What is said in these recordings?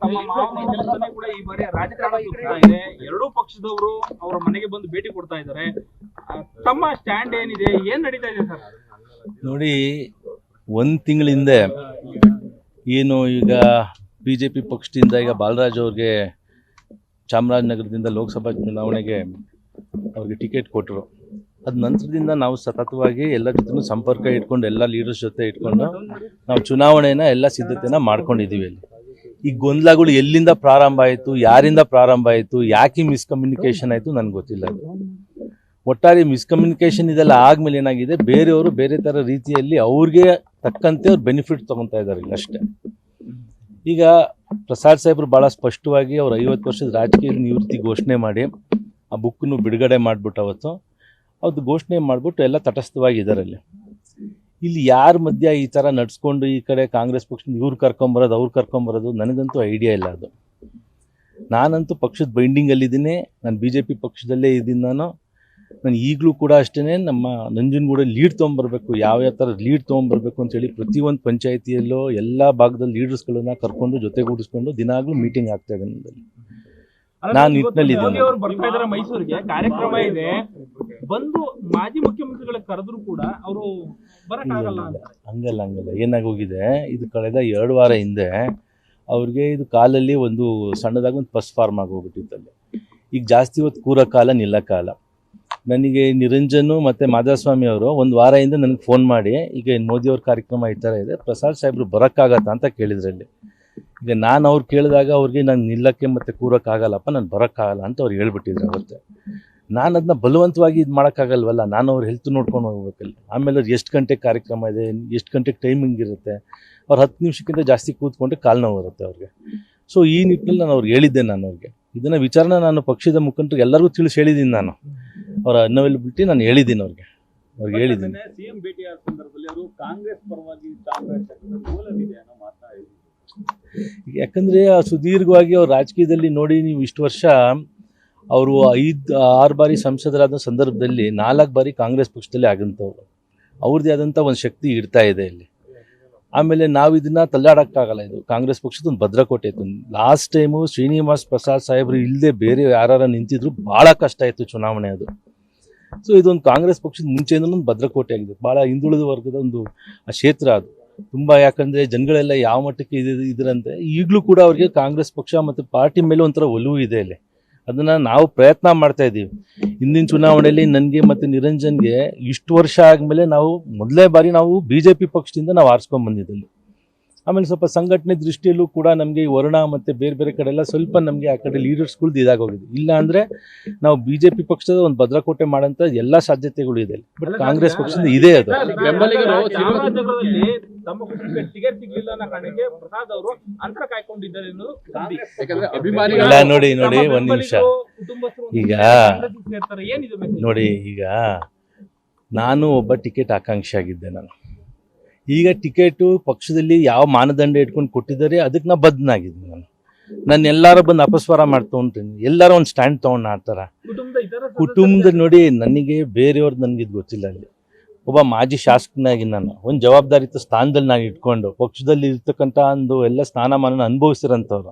ತಮ್ಮ ಮಾವನೇ ಕೂಡ ಈ ಬಾರಿ ರಾಜಕಾರಣ ಸುತ್ತಾ ಇದೆ. ಎರಡೂ ಪಕ್ಷದವರು ಅವರ ಮನೆಗೆ ಬಂದು ಭೇಟಿ ಕೊಡ್ತಾ ಇದ್ದಾರೆ. ತಮ್ಮ ಸ್ಟ್ಯಾಂಡ್ ಏನಿದೆ, ಏನ್ ನಡೀತಾ ಇದೆ ಸರ್? ನೋಡಿ, ಒಂದು ತಿಂಗಳ ಹಿಂದೆ ಏನು ಈಗ BJP ಪಕ್ಷದಿಂದ ಈಗ ಬಾಲರಾಜ್ ಅವ್ರಿಗೆ ಚಾಮರಾಜನಗರದಿಂದ ಲೋಕಸಭಾ ಚುನಾವಣೆಗೆ ಅವ್ರಿಗೆ ಟಿಕೆಟ್ ಕೊಟ್ಟರು. ಅದ ನಂತರದಿಂದ ನಾವು ಸತತವಾಗಿ ಎಲ್ಲ ಜೊತೆ ಸಂಪರ್ಕ ಇಟ್ಕೊಂಡು ಎಲ್ಲ ಲೀಡರ್ಸ್ ಜೊತೆ ಇಟ್ಕೊಂಡು ನಾವು ಚುನಾವಣೆನ ಎಲ್ಲ ಸಿದ್ಧತೆನ ಮಾಡ್ಕೊಂಡಿದ್ದೀವಿ. ಅಲ್ಲಿ ಈ ಗೊಂದಲಗಳು ಎಲ್ಲಿಂದ ಪ್ರಾರಂಭ ಆಯಿತು, ಯಾರಿಂದ ಪ್ರಾರಂಭ ಆಯಿತು, ಯಾಕೆ ಮಿಸ್ಕಮ್ಯುನಿಕೇಷನ್ ಆಯಿತು ನನಗೆ ಗೊತ್ತಿಲ್ಲ. ಅದು ಒಟ್ಟಾರೆ ಮಿಸ್ಕಮ್ಯುನಿಕೇಷನ್ ಇದೆಲ್ಲ ಆದಮೇಲೆ ಏನಾಗಿದೆ, ಬೇರೆಯವರು ಬೇರೆ ಥರ ರೀತಿಯಲ್ಲಿ ಅವ್ರಿಗೆ ತಕ್ಕಂತೆ ಅವ್ರು ಬೆನಿಫಿಟ್ ತೊಗೊತಾ ಇದ್ದಾರೆ ಇಲ್ಲ ಅಷ್ಟೇ. ಈಗ ಪ್ರಸಾದ್ ಸಾಹೇಬರು ಭಾಳ ಸ್ಪಷ್ಟವಾಗಿ ಅವ್ರು 50 ವರ್ಷದ ರಾಜಕೀಯ ನಿವೃತ್ತಿ ಘೋಷಣೆ ಮಾಡಿ ಆ ಬುಕ್ಕನ್ನು ಬಿಡುಗಡೆ ಮಾಡಿಬಿಟ್ಟು ಅವತ್ತು ಘೋಷಣೆ ಮಾಡಿಬಿಟ್ಟು ಎಲ್ಲ ತಟಸ್ಥವಾಗಿದ್ದಾರಲ್ಲಿ. ಇಲ್ಲಿ ಯಾರ ಮಧ್ಯ ಈ ಥರ ನಡ್ಸ್ಕೊಂಡು ಈ ಕಡೆ ಕಾಂಗ್ರೆಸ್ ಪಕ್ಷದಿಂದ ಇವ್ರು ಕರ್ಕೊಂಬರೋದು ಅವ್ರು ಕರ್ಕೊಂಬರೋದು ನನಗಂತೂ ಐಡಿಯಾ ಇಲ್ಲ. ಅದು ನಾನಂತೂ ಪಕ್ಷದ ಬೈಂಡಿಂಗಲ್ಲಿದ್ದೀನಿ. ನಾನು BJP ಪಕ್ಷದಲ್ಲೇ ಇದ್ದೀನಿ. ನಾನು ಈಗಲೂ ಕೂಡ ಅಷ್ಟೇ ನಮ್ಮ ನಂಜನಗೂಡ ಲೀಡ್ ತೊಗೊಂಬರ್ಬೇಕು, ಯಾವ ಥರ ಲೀಡ್ ತೊಗೊಂಬರ್ಬೇಕು ಅಂತೇಳಿ ಪ್ರತಿಯೊಂದು ಪಂಚಾಯಿತಿಯಲ್ಲೂ ಎಲ್ಲ ಭಾಗದಲ್ಲಿ ಲೀಡರ್ಸ್ಗಳನ್ನ ಕರ್ಕೊಂಡು ಜೊತೆಗೂಡಿಸ್ಕೊಂಡು ದಿನಾಗಲೂ ಮೀಟಿಂಗ್ ಆಗ್ತಾ ಇದೆ. ನಾನು ನಿಟ್ಟಿನಲ್ಲಿದ್ದೀನಿ. ಮೈಸೂರಿಗೆ ಕಾರ್ಯಕ್ರಮ ಇದೆ, ಬಂದು ಮಾಜಿ ಮುಖ್ಯಮಂತ್ರಿಗಳ ಕರೆದ್ರು ಕೂಡ ಅವರು ಬರಕ್ಕಾಗಲ್ಲ. ಹಂಗಲ್ಲ ಏನಾಗೋಗಿದೆ, ಇದು ಕಳೆದ 2 ವಾರ ಹಿಂದೆ ಅವ್ರಿಗೆ ಇದು ಕಾಲಲ್ಲಿ ಒಂದು ಸಣ್ಣದಾಗಿ ಒಂದು ಪಸ್ ಫಾರ್ಮ್ ಆಗೋಗ್ಬಿಟ್ಟಿತ್ತಲ್ಲಿ. ಈಗ ಜಾಸ್ತಿ ಹೊತ್ತು ಕೂರೋ ಕಾಲ ನಿಲ್ಲ ಕಾಲ. ನನಗೆ ನಿರಂಜನು ಮತ್ತು ಮಾಧವಸ್ವಾಮಿ ಅವರು 1 ವಾರ ಹಿಂದೆ ನನಗೆ ಫೋನ್ ಮಾಡಿ, ಈಗ ಮೋದಿಯವ್ರ ಕಾರ್ಯಕ್ರಮ ಈ ಥರ ಇದೆ, ಪ್ರಸಾದ್ ಸಾಹೇಬರು ಬರೋಕ್ಕಾಗತ್ತಾ ಅಂತ ಕೇಳಿದ್ರಲ್ಲಿ. ಈಗ ನಾನು ಅವ್ರು ಕೇಳಿದಾಗ ಅವ್ರಿಗೆ ನಾನು ನಿಲ್ಲಕ್ಕೆ ಮತ್ತು ಕೂರೋಕ್ಕಾಗಲ್ಲಪ್ಪ, ನಾನು ಬರೋಕ್ಕಾಗಲ್ಲ ಅಂತ ಅವ್ರು ಹೇಳ್ಬಿಟ್ಟಿದ್ರು ಅವತ್ತೆ. ನಾನು ಅದನ್ನ ಬಲವಂತವಾಗಿ ಇದು ಮಾಡೋಕ್ಕಾಗಲ್ವಲ್ಲ, ನಾನು ಅವ್ರ ಹೆಲ್ತ್ ನೋಡ್ಕೊಂಡು ಹೋಗ್ಬೇಕಲ್ಲಿ. ಆಮೇಲೆ ಅವ್ರು ಎಷ್ಟು ಗಂಟೆಗೆ ಕಾರ್ಯಕ್ರಮ ಇದೆ, ಎಷ್ಟು ಗಂಟೆಗೆ ಟೈಮಿಂಗ್ ಇರುತ್ತೆ, ಅವ್ರು 10 ನಿಮಿಷಕ್ಕಿಂತ ಜಾಸ್ತಿ ಕೂತ್ಕೊಂಡ್ರೆ ಕಾಲು ನೋವು ಬರುತ್ತೆ ಅವ್ರಿಗೆ. ಸೊ ಈ ನಿಟ್ಟಿನಲ್ಲಿ ನಾನು ಅವ್ರಿಗೆ ಹೇಳಿದ್ದೆ. ನಾನು ಅವ್ರಿಗೆ ಇದನ್ನು ವಿಚಾರನ ನಾನು ಪಕ್ಷದ ಮುಖಂಡರಿಗೆ ಎಲ್ಲರಿಗೂ ತಿಳಿಸಿ ಹೇಳಿದ್ದೀನಿ. ನಾನು ಅವರ ಅನ್ಅವೈಲಬಿಲಿಟಿ ನಾನು ಹೇಳಿದ್ದೀನಿ ಅವ್ರಿಗೆ ಹೇಳಿದ್ದೀನಿ. ಸಿಎಂ ಭೇಟಿಯ ಸಂದರ್ಭದಲ್ಲಿ ಅವರು ಕಾಂಗ್ರೆಸ್ ಪರವಾಗಿ ಯಾಕಂದರೆ ಸುದೀರ್ಘವಾಗಿ ಅವ್ರ ರಾಜಕೀಯದಲ್ಲಿ ನೋಡಿ, ನೀವು ಇಷ್ಟು ವರ್ಷ ಅವರು 5-6 ಬಾರಿ ಸಂಸದರಾದ ಸಂದರ್ಭದಲ್ಲಿ 4 ಬಾರಿ ಕಾಂಗ್ರೆಸ್ ಪಕ್ಷದಲ್ಲಿ ಆಗಂಥವ್ರು. ಅವ್ರದ್ದೇ ಆದಂಥ ಒಂದು ಶಕ್ತಿ ಇಡ್ತಾ ಇದೆ ಇಲ್ಲಿ. ಆಮೇಲೆ ನಾವು ಇದನ್ನು ತಳ್ಳಾಡೋಕ್ಕಾಗಲ್ಲ. ಇದು ಕಾಂಗ್ರೆಸ್ ಪಕ್ಷದ ಒಂದು ಭದ್ರಕೋಟೆ ಇತ್ತು. ಲಾಸ್ಟ್ ಟೈಮು ಶ್ರೀನಿವಾಸ್ ಪ್ರಸಾದ್ ಸಾಹೇಬರು ಇಲ್ಲದೆ ಬೇರೆ ಯಾರು ನಿಂತಿದ್ರು ಭಾಳ ಕಷ್ಟ ಆಯಿತು ಚುನಾವಣೆ ಅದು. ಸೊ ಇದೊಂದು ಕಾಂಗ್ರೆಸ್ ಪಕ್ಷದ ಮುಂಚೆಯಿಂದ ಒಂದು ಭದ್ರಕೋಟೆ ಆಗಿದೆ. ಭಾಳ ಹಿಂದುಳಿದ ವರ್ಗದ ಒಂದು ಕ್ಷೇತ್ರ ಅದು ತುಂಬ. ಯಾಕಂದರೆ ಜನಗಳೆಲ್ಲ ಯಾವ ಮಟ್ಟಕ್ಕೆ ಇದರಂತೆ ಈಗಲೂ ಕೂಡ ಅವ್ರಿಗೆ ಕಾಂಗ್ರೆಸ್ ಪಕ್ಷ ಮತ್ತು ಪಾರ್ಟಿ ಮೇಲೆ ಒಂಥರ ಒಲವು ಇದೆ ಇಲ್ಲಿ. ಅದನ್ನು ನಾವು ಪ್ರಯತ್ನ ಮಾಡ್ತಾ ಇದ್ದೀವಿ. ಹಿಂದಿನ ಚುನಾವಣೆಯಲ್ಲಿ ನನಗೆ ಮತ್ತು ನಿರಂಜನ್ಗೆ ಇಷ್ಟು ವರ್ಷ ಆದಮೇಲೆ ನಾವು ಮೊದಲೇ ಬಾರಿ ನಾವು BJP ಪಕ್ಷದಿಂದ ನಾವು ಆರಿಸ್ಕೊಂಡು ಬಂದಿದ್ದಲ್ಲಿ. ಆಮೇಲೆ ಸ್ವಲ್ಪ ಸಂಘಟನೆ ದೃಷ್ಟಿಯಲ್ಲೂ ಕೂಡ ನಮಗೆ ಈ ವರುಣ ಮತ್ತು ಬೇರೆ ಬೇರೆ ಕಡೆ ಎಲ್ಲ ಸ್ವಲ್ಪ ನಮಗೆ ಆ ಕಡೆ ಲೀಡರ್ಸ್ಗಳ್ದು ಇದಾಗೋಗಿದೆ. ಇಲ್ಲ ಅಂದರೆ ನಾವು BJP ಪಕ್ಷದ ಒಂದು ಭದ್ರಕೋಟೆ ಮಾಡೋಂಥ ಎಲ್ಲ ಸಾಧ್ಯತೆಗಳು ಇದೆ. ಬಟ್ ಕಾಂಗ್ರೆಸ್ ಪಕ್ಷದಿಂದ ಇದೆ ಅದು. ತಮ್ಮ ಪಕ್ಷಕ್ಕೆ ಟಿಕೆಟ್ ಸಿಗಲಿಲ್ಲ ಅನ್ನೋ ಕಾರಣಕ್ಕೆ ಪ್ರಸಾದ್ ಅವರು ಅಂತರ ಕಾಯ್ಕೊಂಡಿದ್ದಾರೆ ಅನ್ನೋದು ಎಲ್ಲ ನೋಡಿ ಒಂದು ನಿಮಿಷ. ಈಗ ನೋಡಿ, ಈಗ ನಾನು ಒಬ್ಬ ಟಿಕೆಟ್ ಆಕಾಂಕ್ಷಿ ಆಗಿದ್ದೆ. ಈಗ ಟಿಕೆಟು ಪಕ್ಷದಲ್ಲಿ ಯಾವ ಮಾನದಂಡ ಇಟ್ಕೊಂಡು ಕೊಟ್ಟಿದ್ದಾರೆ ಅದಕ್ಕೆ ನಾ ಬದ್ಧನಾಗಿದ್ದೀನಿ. ನಾನು ಎಲ್ಲರೂ ಬಂದು ಅಪಸ್ವರ ಮಾಡ್ತೊಂತೀನಿ, ಎಲ್ಲರೂ ಒಂದು ಸ್ಟ್ಯಾಂಡ್ ತೊಗೊಂಡು ಆಡ್ತಾರ ಕುಟುಂಬದ. ನೋಡಿ, ನನಗೆ ಬೇರೆಯವ್ರದ್ದು ನನಗಿದು ಗೊತ್ತಿಲ್ಲ. ಅಲ್ಲಿ ಒಬ್ಬ ಮಾಜಿ ಶಾಸಕನಾಗಿ ನಾನು ಒಂದು ಜವಾಬ್ದಾರಿತ ಸ್ಥಾನದಲ್ಲಿ ನಾನು ಇಟ್ಕೊಂಡು ಪಕ್ಷದಲ್ಲಿ ಇರ್ತಕ್ಕಂಥ ಒಂದು ಎಲ್ಲ ಸ್ಥಾನಮಾನ ಅನುಭವಿಸಿರೋಂಥವ್ರು.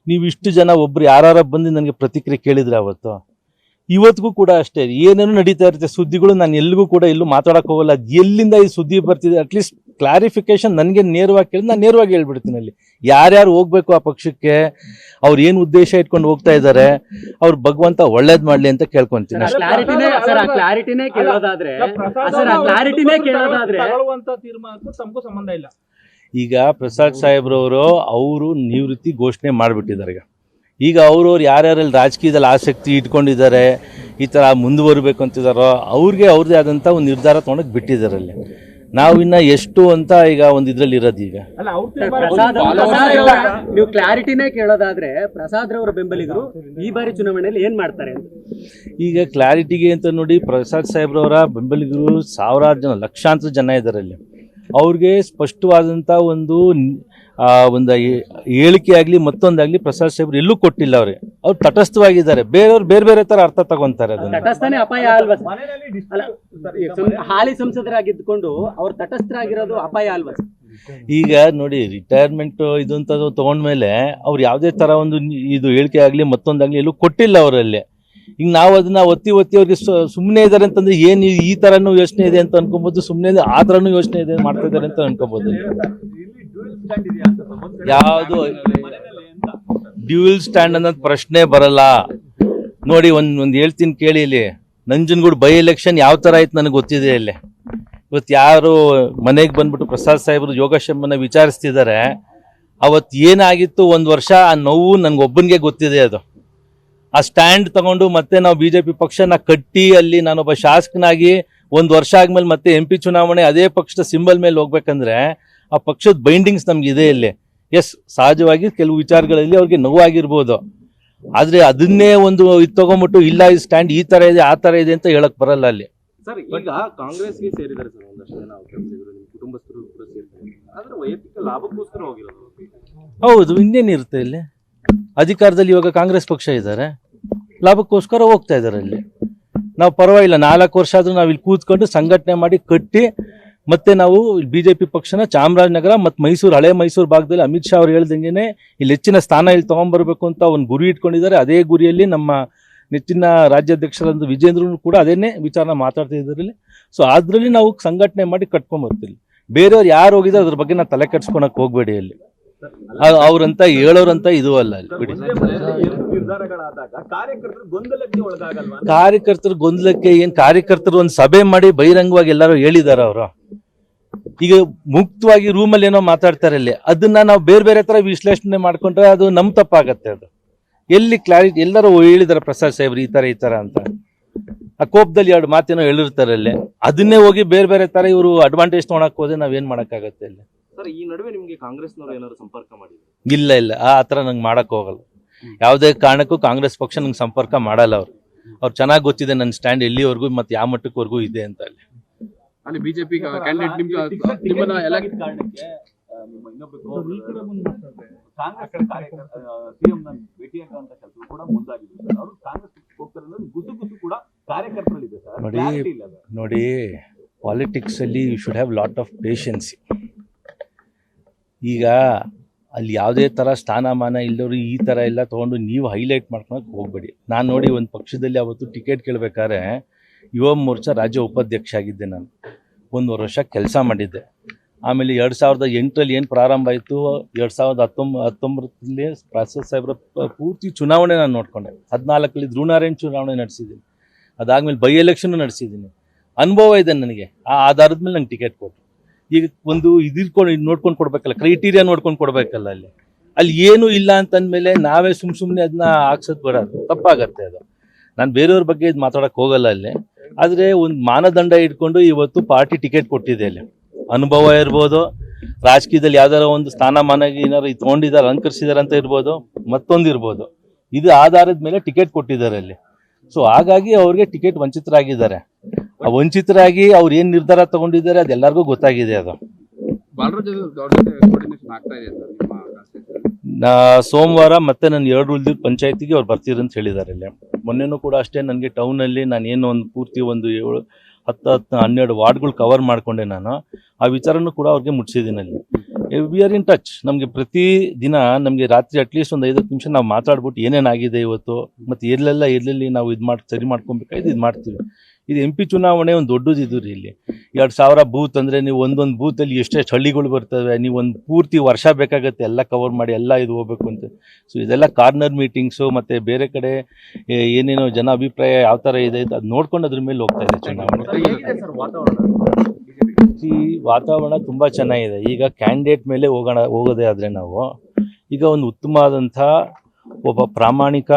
ನೀವು ಇಷ್ಟು ಜನ ಒಬ್ರು ಯಾರು ಬಂದು ನನಗೆ ಪ್ರತಿಕ್ರಿಯೆ ಕೇಳಿದ್ರೆ ಅವತ್ತು, ಇವತ್ತಿಗೂ ಕೂಡ ಅಷ್ಟೇ ಏನೇನು ನಡೀತಾ ಇರುತ್ತೆ ಸುದ್ದಿಗಳು. ನಾನು ಎಲ್ಲಿಗೂ ಕೂಡ ಎಲ್ಲೂ ಮಾತಾಡೋಕೆ ಹೋಗಲ್ಲ. ಎಲ್ಲಿಂದ ಈ ಸುದ್ದಿ ಬರ್ತಿದೆ ಅಟ್ಲೀಸ್ಟ್ ಕ್ಲಾರಿಫಿಕೇಶನ್ ನನಗೆ ನೇರವಾಗಿ ಕೇಳಿದ್ರೆ ನಾನು ನೇರವಾಗಿ ಹೇಳ್ಬಿಡ್ತೀನಿ. ಅಲ್ಲಿ ಯಾರ್ಯಾರು ಹೋಗ್ಬೇಕು ಆ ಪಕ್ಷಕ್ಕೆ, ಅವ್ರು ಏನು ಉದ್ದೇಶ ಇಟ್ಕೊಂಡು ಹೋಗ್ತಾ ಇದ್ದಾರೆ, ಅವ್ರು ಭಗವಂತ ಒಳ್ಳೇದ್ ಮಾಡ್ಲಿ ಅಂತ ಕೇಳ್ಕೊಂತೀನಿ. ಸಂಬಂಧ ಇಲ್ಲ. ಈಗ ಪ್ರಸಾದ್ ಸಾಹೇಬ್ರವರು ಅವರು ನಿವೃತ್ತಿ ಘೋಷಣೆ ಮಾಡಿಬಿಟ್ಟಿದ್ದಾರೆ. ಈಗ ಅವ್ರವ್ರು ಯಾರ್ಯಾರಲ್ಲಿ ರಾಜಕೀಯದಲ್ಲಿ ಆಸಕ್ತಿ ಇಟ್ಕೊಂಡಿದ್ದಾರೆ, ಈ ಥರ ಮುಂದುವರಬೇಕು ಅಂತಿದ್ದಾರೋ ಅವ್ರಿಗೆ ಅವ್ರದ್ದೇ ಆದಂಥ ಒಂದು ನಿರ್ಧಾರ ತೊಗೊಂಡೋಗಿ ಬಿಟ್ಟಿದ್ದಾರೆ. ಅಲ್ಲಿ ನಾವು ಇನ್ನ ಎಷ್ಟು ಅಂತ ಈಗ ಒಂದು ಇದ್ರಲ್ಲಿ ಇರೋದು. ಈಗ ನೀವು ಕ್ಲಾರಿಟಿನೇ ಕೇಳೋದಾದ್ರೆ ಪ್ರಸಾದ್ ರವರ ಬೆಂಬಲಿಗರು ಈ ಬಾರಿ ಚುನಾವಣೆಯಲ್ಲಿ ಏನ್ ಮಾಡ್ತಾರೆ ಅಂತ ಈಗ ಕ್ಲಾರಿಟಿಗೆ ಅಂತ ನೋಡಿ, ಪ್ರಸಾದ್ ಸಾಹೇಬ್ರವರ ಬೆಂಬಲಿಗರು ಸಾವಿರಾರು ಜನ, ಲಕ್ಷಾಂತರ ಜನ ಇದ್ದಾರೆ. ಅಲ್ಲಿ ಅವ್ರಿಗೆ ಸ್ಪಷ್ಟವಾದಂಥ ಒಂದು ಹೇಳಿಕೆ ಆಗಲಿ ಮತ್ತೊಂದಾಗಲಿ ಪ್ರಸಾದ್ ಸಾಹೇಬ್ರು ಎಲ್ಲೂ ಕೊಟ್ಟಿಲ್ಲ. ಅವ್ರು ತಟಸ್ಥವಾಗಿದ್ದಾರೆ. ಬೇರೆಯವ್ರು ಬೇರೆ ಬೇರೆ ತರ ಅರ್ಥ ತಗೊಂತಾರೆ. ತಟಸ್ಥನೇ ಅಪಾಯ ಅಲ್ವಾ? ಹಾಲಿ ಸಂಸದರಾಗಿದ್ದುಕೊಂಡು ಅವ್ರು ತಟಸ್ಥರಾಗಿರೋದು ಅಪಾಯ ಅಲ್ವಾ? ಈಗ ನೋಡಿ ರಿಟೈರ್ಮೆಂಟ್ ಇದು ಅಂತ ತೊಗೊಂಡ್ಮೇಲೆ ಅವ್ರು ಯಾವುದೇ ಥರ ಒಂದು ಇದು ಹೇಳಿಕೆ ಆಗಲಿ ಮತ್ತೊಂದಾಗಲಿ ಎಲ್ಲೂ ಕೊಟ್ಟಿಲ್ಲ ಅವರಲ್ಲಿ. ಈಗ ನಾವು ಅದನ್ನ ಒತ್ತಿ ಅವ್ರಿಗೆ ಸುಮ್ಮನೆ ಇದ್ದಾರೆ ಅಂತಂದ್ರೆ ಏನು ಈ ಥರನೂ ಯೋಚನೆ ಇದೆ ಅಂತ ಅನ್ಕೊಬೋದು, ಸುಮ್ಮನೆ ಆ ಥರನೂ ಯೋಚನೆ ಇದೆ ಮಾಡ್ತಾ ಇದ್ದಾರೆ ಅಂತ ಅನ್ಕೋಬೋದು. ಯಾವುದು ಡ್ಯೂಯಲ್ ಸ್ಟ್ಯಾಂಡ್ ಅನ್ನೋದು ಪ್ರಶ್ನೆ ಬರಲ್ಲ. ನೋಡಿ ಒಂದು ಹೇಳ್ತೀನಿ ಕೇಳಿ, ಇಲ್ಲಿ ನಂಜನಗೂಡು ಬೈ ಎಲೆಕ್ಷನ್ ಯಾವ ಥರ ಆಯ್ತು ನನಗೆ ಗೊತ್ತಿದೆ. ಇಲ್ಲಿ ಇವತ್ತು ಯಾರು ಮನೆಗೆ ಬಂದ್ಬಿಟ್ಟು ಪ್ರಸಾದ್ ಸಾಹೇಬರು ಯೋಗಕ್ಷೇಮನ ವಿಚಾರಿಸ್ತಿದ್ದಾರೆ, ಅವತ್ತು ಏನಾಗಿತ್ತು ಒಂದು ವರ್ಷ ಆ ನೋವು ನನಗೊಬ್ಬನಿಗೆ ಗೊತ್ತಿದೆ. ಅದು ಆ ಸ್ಟ್ಯಾಂಡ್ ತಗೊಂಡು ಮತ್ತೆ ನಾವು BJP ಪಕ್ಷನ ಕಟ್ಟಿ ಅಲ್ಲಿ ನಾನೊಬ್ಬ ಶಾಸಕನಾಗಿ ಒಂದು ವರ್ಷ ಆದ್ಮೇಲೆ ಮತ್ತೆ MP ಚುನಾವಣೆ ಅದೇ ಪಕ್ಷದ ಸಿಂಬಲ್ ಮೇಲೆ ಹೋಗ್ಬೇಕಂದ್ರೆ ಆ ಪಕ್ಷದ ಬೈಂಡಿಂಗ್ಸ್ ನಮ್ಗೆ ಇದೆ ಇಲ್ಲಿ. ಎಸ್, ಸಹಜವಾಗಿ ಕೆಲವು ವಿಚಾರಗಳಲ್ಲಿ ಅವ್ರಿಗೆ ನೋವಾಗಿರ್ಬೋದು, ಆದ್ರೆ ಅದನ್ನೇ ಒಂದು ಇದು ತಗೊಂಡ್ಬಿಟ್ಟು ಇಲ್ಲ ಈ ಸ್ಟ್ಯಾಂಡ್ ಈ ತರ ಇದೆ ಆ ತರ ಇದೆ ಅಂತ ಹೇಳಕ್ ಬರಲ್ಲ ಅಲ್ಲಿ. ಸರ್, ಈಗ ಕಾಂಗ್ರೆಸ್ಗೆ ಸೇರಿದ್ದಾರೆ ಸರ್ ಒಂದಷ್ಟು ಜನ ಕೆಲಸಗಳು, ನಿಮ್ಮ ಕುಟುಂಬಸ್ಥರು ಕೂಡ ಸೇರ್ತಾರೆ, ಆದ್ರೆ ವೈಯಕ್ತಿಕ ಲಾಭಕ್ಕೋಸ್ಕರ ಹೋಗಿರೋದು. ಹೌದು, ಇನ್ನೇನಿರುತ್ತೆ ಇಲ್ಲಿ? ಅಧಿಕಾರದಲ್ಲಿ ಇವಾಗ ಕಾಂಗ್ರೆಸ್ ಪಕ್ಷ ಇದ್ದಾರೆ, ಲಾಭಕ್ಕೋಸ್ಕರ ಹೋಗ್ತಾ ಇದ್ದಾರೆ. ಅಲ್ಲಿ ನಾವು ಪರವಾಗಿಲ್ಲ 4 ವರ್ಷ ಆದ್ರೂ ನಾವು ಇಲ್ಲಿ ಕೂತ್ಕೊಂಡು ಸಂಘಟನೆ ಮಾಡಿ ಕಟ್ಟಿ ಮತ್ತೆ ನಾವು BJP ಪಕ್ಷನ ಚಾಮರಾಜನಗರ ಮತ್ತು ಮೈಸೂರು, ಹಳೆ ಮೈಸೂರು ಭಾಗದಲ್ಲಿ ಅಮಿತ್ ಶಾ ಅವ್ರು ಹೇಳ್ದಂಗೆನೆ ಇಲ್ಲಿ ಹೆಚ್ಚಿನ ಸ್ಥಾನ ಇಲ್ಲಿ ತಗೊಂಡ್ಬರ್ಬೇಕು ಅಂತ ಒಂದು ಗುರಿ ಇಟ್ಕೊಂಡಿದ್ದಾರೆ. ಅದೇ ಗುರಿಯಲ್ಲಿ ನಮ್ಮ ನೆಚ್ಚಿನ ರಾಜ್ಯಾಧ್ಯಕ್ಷರಾದ ವಿಜೇಂದ್ರನು ಕೂಡ ಅದೇನೇ ವಿಚಾರನ ಮಾತಾಡ್ತಾ ಇದ್ದಾರೆ. ಸೊ ಅದ್ರಲ್ಲಿ ನಾವು ಸಂಘಟನೆ ಮಾಡಿ ಕಟ್ಕೊಂಡ್ಬರ್ತೀವಿ. ಬೇರೆಯವ್ರು ಯಾರು ಹೋಗಿದ್ರೆ ಅದ್ರ ಬಗ್ಗೆ ನಾವು ತಲೆ ಕೆಡ್ಸ್ಕೊಳಕ್ ಹೋಗ್ಬೇಡಿ. ಅಲ್ಲಿ ಅವ್ರಂತ ಹೇಳೋರಂತ ಇದು ಅಲ್ಲ. ಅಲ್ಲಿ ಬಿಡಿ, ಕಾರ್ಯಕರ್ತರ ಗೊಂದಲಕ್ಕೆ ಏನ್, ಕಾರ್ಯಕರ್ತರು ಒಂದು ಸಭೆ ಮಾಡಿ ಬಹಿರಂಗವಾಗಿ ಎಲ್ಲರೂ ಹೇಳಿದಾರ. ಅವರು ಈಗ ಮುಕ್ತವಾಗಿ ರೂಮಲ್ಲಿ ಏನೋ ಮಾತಾಡ್ತಾರೆ, ಅಲ್ಲಿ ಅದನ್ನ ನಾವು ಬೇರೆ ಬೇರೆ ತರ ವಿಶ್ಲೇಷಣೆ ಮಾಡ್ಕೊಂಡ್ರೆ ಅದು ನಮ್ ತಪ್ಪಾಗತ್ತೆ. ಅದು ಎಲ್ಲಿ ಕ್ಲಾರಿಟಿ, ಎಲ್ಲರೂ ಹೇಳಿದಾರೆ ಪ್ರಸಾದ್ ಸಾಹೇಬ್ರು ಈ ತರ ಅಂತ, ಆ ಕೋಪದಲ್ಲಿ 2 ಮಾತೇನೋ ಹೇಳಿರ್ತಾರೆ ಅಲ್ಲಿ, ಅದನ್ನೇ ಹೋಗಿ ಬೇರೆ ಬೇರೆ ತರ ಇವರು ಅಡ್ವಾಂಟೇಜ್ ತೊಗೊಳಕ್ ಹೋದ್ರೆ ನಾವೇನ್ ಮಾಡಕ್ಕಾಗತ್ತೆ ಅಲ್ಲಿ. ಸರ್, ಈ ನಡುವೆ ನಿಮ್ಗೆ ಕಾಂಗ್ರೆಸ್ನವರು ಏನಾದ್ರು ಸಂಪರ್ಕ ಮಾಡಿದ್ರು? ಇಲ್ಲ, ಆ ತರ ನಂಗೆ ಮಾಡಕ್ ಹೋಗಲ್ಲ. ಯಾವುದೇ ಕಾರಣಕ್ಕೂ ಕಾಂಗ್ರೆಸ್ ಪಕ್ಷ ನಂಗೆ ಸಂಪರ್ಕ ಮಾಡಲ್ಲ. ಅವ್ರು ಚೆನ್ನಾಗಿ ಗೊತ್ತಿದೆ ನನ್ನ ಸ್ಟ್ಯಾಂಡ್ ಎಲ್ಲಿವರೆಗೂ ಮತ್ತೆ ಯಾವ ಮಟ್ಟಕ್ಕವರೆಗೂ ಇದೆ ಅಂತ. ಅಲ್ಲಿ ಬಿಜೆಪಿ ಕ್ಯಾಂಡಿಡೇಟ್ ನಿಮ್ಮನ್ನ ಎಲೆಕ್ಟ್ ಕಾರಣಕ್ಕೆ ನಿಮ್ಮ ಇನ್ನೊಬ್ಬ ಕಾಂಗ್ರೆಸ್ ಕಾರ್ಯಕರ್ತ ಸಿಎಂ ಭೇಟಿಯಾಗುವಂತ ಕೆಲಸ ಕೂಡ ಮುಂದಾಗಿದ್ದಾರೆ. ಅವರು ಕಾಂಗ್ರೆಸ್ ಹೋಗ್ತಾರೆ ಅನ್ನೋದು ಗುಸು ಕೂಡ ಕಾರ್ಯಕರ್ತರಲ್ಲಿದೆ ಸರ್. ನೋಡಿ, ಪಾಲಿಟಿಕ್ಸ್ ಅಲ್ಲಿ you should have lot of patience. ಈಗ ಅಲ್ಲಿ ಯಾವುದೇ ಥರ ಸ್ಥಾನಮಾನ ಇಲ್ಲದವರು ಈ ಥರ ಎಲ್ಲ ತೊಗೊಂಡು ನೀವು ಹೈಲೈಟ್ ಮಾಡ್ಕೊಳಕ್ಕೆ ಹೋಗ್ಬೇಡಿ. ನಾನು ನೋಡಿ ಒಂದು ಪಕ್ಷದಲ್ಲಿ ಅವತ್ತು ಟಿಕೆಟ್ ಕೇಳಬೇಕಾದ್ರೆ ಯುವ ಮೋರ್ಚಾ ರಾಜ್ಯ ಉಪಾಧ್ಯಕ್ಷ ಆಗಿದ್ದೆ. ನಾನು 1 ವರ್ಷ ಕೆಲಸ ಮಾಡಿದ್ದೆ. ಆಮೇಲೆ 2008ರಲ್ಲಿ ಏನು ಪ್ರಾರಂಭ ಆಯಿತು, 2019ರಲ್ಲಿ ಪ್ರಸಾದ್ ಸಾಹೇಬ್ರ ಪೂರ್ತಿ ಚುನಾವಣೆ ನಾನು ನೋಡಿಕೊಂಡೆ. 14ರಲ್ಲಿ ಧ್ರುವನಾರಾಯಣ್ ಚುನಾವಣೆ ನಡೆಸಿದ್ದೀನಿ. ಅದಾದಮೇಲೆ ಬೈ ಎಲೆಕ್ಷನ್ನು ನಡೆಸಿದ್ದೀನಿ. ಅನುಭವ ಇದೆ ನನಗೆ. ಆ ಆಧಾರದ ಮೇಲೆ ನಂಗೆ ಟಿಕೆಟ್ ಕೊಟ್ಟರು. ಈಗ ಒಂದು ಇದು ನೋಡ್ಕೊಂಡು ಕೊಡ್ಬೇಕಲ್ಲ, ಕ್ರೈಟೀರಿಯಾ ನೋಡ್ಕೊಂಡು ಕೊಡ್ಬೇಕಲ್ಲ. ಅಲ್ಲಿ ಏನೂ ಇಲ್ಲ ಅಂತಂದಮೇಲೆ ನಾವೇ ಸುಮ್ಮನೆ ಅದನ್ನ ಹಾಕ್ಸೋದು ಬರೋದು ತಪ್ಪಾಗತ್ತೆ. ಅದು ನಾನು ಬೇರೆಯವ್ರ ಬಗ್ಗೆ ಇದು ಮಾತಾಡೋಕೆ ಹೋಗಲ್ಲ ಅಲ್ಲಿ. ಆದರೆ ಒಂದು ಮಾನದಂಡ ಇಟ್ಕೊಂಡು ಇವತ್ತು ಪಾರ್ಟಿ ಟಿಕೆಟ್ ಕೊಟ್ಟಿದೆ. ಅಲ್ಲಿ ಅನುಭವ ಇರ್ಬೋದು, ರಾಜಕೀಯದಲ್ಲಿ ಯಾವ್ದಾರ ಒಂದು ಸ್ಥಾನಮಾನ ಏನಾರು ತೊಗೊಂಡಿದ್ದಾರೆ ಅಲಂಕರಿಸಿದ್ದಾರೆ ಅಂತ ಇರ್ಬೋದು, ಮತ್ತೊಂದು ಇರ್ಬೋದು. ಇದು ಆಧಾರದ ಮೇಲೆ ಟಿಕೆಟ್ ಕೊಟ್ಟಿದ್ದಾರೆ ಅಲ್ಲಿ. ಸೊ ಹಾಗಾಗಿ ಅವ್ರಿಗೆ ಟಿಕೆಟ್ ವಂಚಿತರಾಗಿದ್ದಾರೆ. ಆ ವಂಚಿತರಾಗಿ ಅವ್ರು ಏನು ನಿರ್ಧಾರ ತಗೊಂಡಿದ್ದಾರೆ ಅದೆಲ್ಲರಿಗೂ ಗೊತ್ತಾಗಿದೆ. ಅದು ಸೋಮವಾರ ಮತ್ತೆ ನಾನು 2 ಉಳಿದ ಪಂಚಾಯತಿಗೆ ಅವ್ರು ಬರ್ತೀರಿ ಅಂತ ಹೇಳಿದ್ದಾರೆ. ಇಲ್ಲಿ ಮೊನ್ನೆನೂ ಕೂಡ ಅಷ್ಟೇ, ನನಗೆ ಟೌನಲ್ಲಿ ನಾನು ಏನು ಒಂದು ಪೂರ್ತಿ ಒಂದು 10-12 ವಾರ್ಡ್ಗಳು ಕವರ್ ಮಾಡಿಕೊಂಡೆ. ನಾನು ಆ ವಿಚಾರನೂ ಕೂಡ ಅವ್ರಿಗೆ ಮುಟ್ಸಿದ್ದೀನಿ. ಅಲ್ಲಿ ವಿ ಆರ್ ಇನ್ ಟಚ್. ನಮಗೆ ಪ್ರತಿ ದಿನ ನಮಗೆ ರಾತ್ರಿ ಅಟ್ಲೀಸ್ಟ್ ಒಂದು 5 ನಿಮಿಷ ನಾವು ಮಾತಾಡ್ಬಿಟ್ಟು ಏನೇನಾಗಿದೆ ಇವತ್ತು ಮತ್ತು ಎಲ್ಲೆಲ್ಲಿ ನಾವು ಸರಿ ಮಾಡ್ಕೊಬೇಕಾಯ್ತು ಇದು ಮಾಡ್ತೀವಿ. ಇದು MP ಚುನಾವಣೆ ಒಂದು ದೊಡ್ಡದು ಇದು ರೀ. ಇಲ್ಲಿ 2000 ಬೂತ್ ಅಂದರೆ ನೀವು ಒಂದೊಂದು ಬೂತಲ್ಲಿ ಎಷ್ಟೆಷ್ಟು ಹಳ್ಳಿಗಳು ಬರ್ತವೆ, ನೀವು ಒಂದು ಪೂರ್ತಿ ವರ್ಷ ಬೇಕಾಗುತ್ತೆ ಎಲ್ಲ ಕವರ್ ಮಾಡಿ ಎಲ್ಲ ಇದು ಹೋಗ್ಬೇಕು ಅಂತ. ಸೊ ಇದೆಲ್ಲ ಕಾರ್ನರ್ ಮೀಟಿಂಗ್ಸು ಮತ್ತು ಬೇರೆ ಕಡೆ ಏನೇನೋ ಜನ ಅಭಿಪ್ರಾಯ ಯಾವ ಥರ ಇದೆ ಅದು ನೋಡ್ಕೊಂಡು ಅದ್ರ ಮೇಲೆ ಹೋಗ್ತಾ ಇದೆ ಚುನಾವಣೆ. ಈ ವಾತಾವರಣ ತುಂಬ ಚೆನ್ನಾಗಿದೆ. ಈಗ ಕ್ಯಾಂಡಿಡೇಟ್ ಮೇಲೆ ಹೋಗೋದೇ ಆದರೆ ನಾವು ಈಗ ಒಂದು ಉತ್ತಮವಾದಂಥ ಒಬ್ಬ ಪ್ರಾಮಾಣಿಕ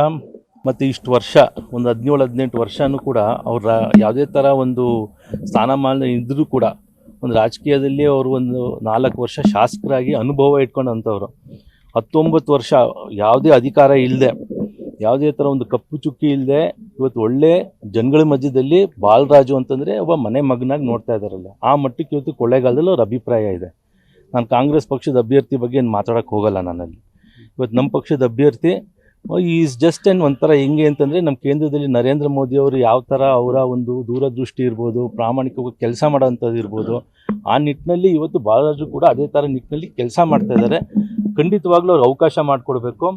ಮತ್ತು ಇಷ್ಟು ವರ್ಷ ಒಂದು 17-18 ವರ್ಷನೂ ಕೂಡ ಅವರ ಯಾವುದೇ ಥರ ಒಂದು ಸ್ಥಾನಮಾನ ಇದ್ದರೂ ಕೂಡ ಒಂದು ರಾಜಕೀಯದಲ್ಲಿ ಅವರು ಒಂದು 4 ವರ್ಷ ಶಾಸಕರಾಗಿ ಅನುಭವ ಇಟ್ಕೊಂಡಂಥವ್ರು. 19 ವರ್ಷ ಯಾವುದೇ ಅಧಿಕಾರ ಇಲ್ಲದೆ, ಯಾವುದೇ ಥರ ಒಂದು ಕಪ್ಪು ಚುಕ್ಕಿ ಇಲ್ಲದೆ ಇವತ್ತು ಒಳ್ಳೆ ಜನಗಳ ಮಧ್ಯದಲ್ಲಿ ಬಾಲರಾಜು ಅಂತಂದರೆ ಒಬ್ಬ ಮನೆ ಮಗನಾಗಿ ನೋಡ್ತಾ ಇದ್ದಾರಲ್ಲ. ಆ ಮಟ್ಟಕ್ಕೆ ಇವತ್ತು ಕೊಳ್ಳೇಗಾಲದಲ್ಲಿ ಅವ್ರ ಅಭಿಪ್ರಾಯ ಇದೆ. ನಾನು ಕಾಂಗ್ರೆಸ್ ಪಕ್ಷದ ಅಭ್ಯರ್ಥಿ ಬಗ್ಗೆ ಏನು ಮಾತಾಡೋಕ್ಕೆ ಹೋಗಲ್ಲ ನಾನಲ್ಲಿ. ಇವತ್ತು ನಮ್ಮ ಪಕ್ಷದ ಅಭ್ಯರ್ಥಿ ಈಸ್ ಜಸ್ಟ್ ಒಂಥರ ಹೆಂಗೆ ಅಂತಂದರೆ ನಮ್ಮ ಕೇಂದ್ರದಲ್ಲಿ ನರೇಂದ್ರ ಮೋದಿ ಅವರು ಯಾವ ಥರ ಅವರ ಒಂದು ದೂರದೃಷ್ಟಿ ಇರ್ಬೋದು, ಪ್ರಾಮಾಣಿಕವಾಗಿ ಕೆಲಸ ಮಾಡೋಂಥದ್ದು ಇರ್ಬೋದು, ಆ ನಿಟ್ಟಿನಲ್ಲಿ ಇವತ್ತು ಬಾಲರಾಜು ಕೂಡ ಅದೇ ಥರ ನಿಟ್ಟಿನಲ್ಲಿ ಕೆಲಸ ಮಾಡ್ತಾಯಿದ್ದಾರೆ. ಖಂಡಿತವಾಗ್ಲೂ ಅವ್ರು ಅವಕಾಶ ಮಾಡಿಕೊಡ್ಬೇಕು.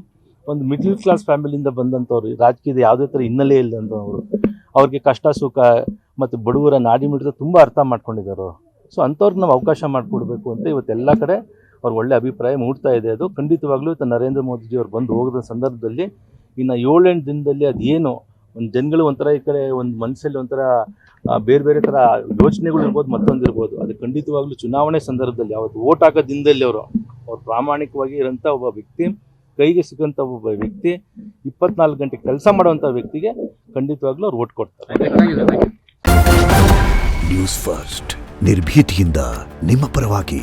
ಒಂದು ಮಿಡ್ಲ್ ಕ್ಲಾಸ್ ಫ್ಯಾಮಿಲಿಯಿಂದ ಬಂದಂಥವ್ರು, ರಾಜಕೀಯದ ಯಾವುದೇ ಥರ ಹಿನ್ನೆಲೆ ಇಲ್ಲದಂಥವ್ರು, ಅವ್ರಿಗೆ ಕಷ್ಟ ಸುಖ ಮತ್ತು ಬಡವರ ನಾಡಿ ಮಿಡಿತ ತುಂಬ ಅರ್ಥ ಮಾಡ್ಕೊಂಡಿದ್ದಾರೆ ಅವರು. ಸೊ ಅಂಥವ್ರಿಗೆ ನಾವು ಅವಕಾಶ ಮಾಡಿಕೊಡ್ಬೇಕು ಅಂತ ಇವತ್ತೆಲ್ಲ ಕಡೆ ಅವ್ರ ಒಳ್ಳೆ ಅಭಿಪ್ರಾಯ ಮೂಡ್ತಾ ಇದೆ. ಅದು ಖಂಡಿತವಾಗ್ಲೂ ಇವತ್ತು ನರೇಂದ್ರ ಮೋದಿಜಿ ಅವ್ರು ಬಂದು ಹೋಗೋದ ಸಂದರ್ಭದಲ್ಲಿ ಇನ್ನು 7-8 ದಿನದಲ್ಲಿ ಅದೇನು ಒಂದು ಜನಗಳು ಒಂಥರ ಈ ಕಡೆ ಒಂದು ಮನಸ್ಸಲ್ಲಿ ಒಂಥರ ಬೇರೆ ಬೇರೆ ಥರ ಯೋಚನೆಗಳು ಇರ್ಬೋದು, ಮತ್ತೊಂದು ಇರ್ಬೋದು. ಅದು ಖಂಡಿತವಾಗ್ಲೂ ಚುನಾವಣೆ ಸಂದರ್ಭದಲ್ಲಿ ಅವತ್ತು ಓಟ್ ಹಾಕೋ ದಿನದಲ್ಲಿ ಅವ್ರು ಪ್ರಾಮಾಣಿಕವಾಗಿ ಇರೋಂಥ ಒಬ್ಬ ವ್ಯಕ್ತಿ, ಕೈಗೆ ಸಿಗೋಂಥ ಒಬ್ಬ ವ್ಯಕ್ತಿ, 24 ಗಂಟೆ ಕೆಲಸ ಮಾಡುವಂಥ ವ್ಯಕ್ತಿಗೆ ಖಂಡಿತವಾಗ್ಲೂ ಅವ್ರು ಓಟ್ ಕೊಡ್ತಾರೆ. ನ್ಯೂಸ್ ಫಸ್ಟ್ ನಿರ್ಭೀತಿಯಿಂದ ನಿಮ್ಮ ಪರವಾಗಿ.